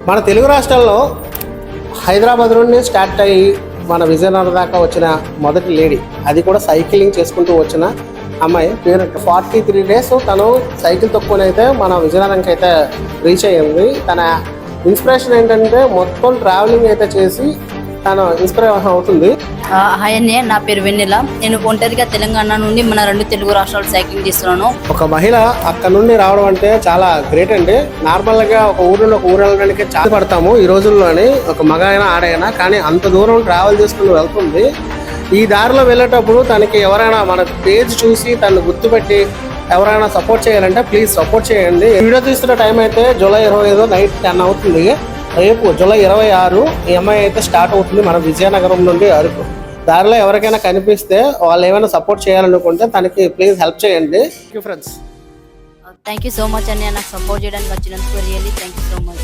మన తెలుగు రాష్ట్రాల్లో హైదరాబాద్ నుండి స్టార్ట్ అయ్యి మన విజయనగరం దాకా వచ్చిన మొదటి లేడీ, అది కూడా సైక్లింగ్ చేసుకుంటూ వచ్చిన అమ్మాయి. 43 days తను సైకిల్ తొక్కునైతే మన విజయనగరంకి అయితే రీచ్ అయ్యింది. తన ఇన్స్పిరేషన్ ఏంటంటే మొత్తం ట్రావెలింగ్ అయితే చేసి తను ఇన్స్పిరేషన్ అవుతుంది. హాయ్ అన్నయ్య, నా పేరు వెన్నెల. నేను ఒంటరిగా తెలంగాణ నుండి మన 2 తెలుగు రాష్ట్రాలు సైక్లింగ్ చేస్తున్నాను. ఒక మహిళ అక్కడ నుండి రావడం అంటే చాలా గ్రేట్ అండి. నార్మల్ గా ఒక ఊరు నుండి ఒక ఊరు వెళ్ళడానికి చాలా పడతాము ఈ రోజుల్లోని, ఒక మగ అయినా ఆడైనా. కానీ అంత దూరం ట్రావెల్ చేసుకుని వెళ్తుంది. ఈ దారిలో వెళ్ళేటప్పుడు తనకి ఎవరైనా మన పేజ్ చూసి తను గుర్తుపెట్టి ఎవరైనా సపోర్ట్ చేయాలంటే ప్లీజ్ సపోర్ట్ చేయండి. వీడియో తీస్తున్న టైం అయితే జూలై 25 నైట్ 10 అవుతుంది. రేపు జూలై 26 ఈ అమ్మాయి అయితే స్టార్ట్ అవుతుంది మన విజయనగరం నుండి అరకు. దారిలో ఎవరికైనా కనిపిస్తే వాళ్ళు ఏమైనా సపోర్ట్ చేయాలనుకుంటే తనకి ప్లీజ్ హెల్ప్ చేయండి. Friends, thank you so much అన్నయ్య, నాకు సపోర్ట్ చేయడానికి వచ్చినందుకు really thank you so much.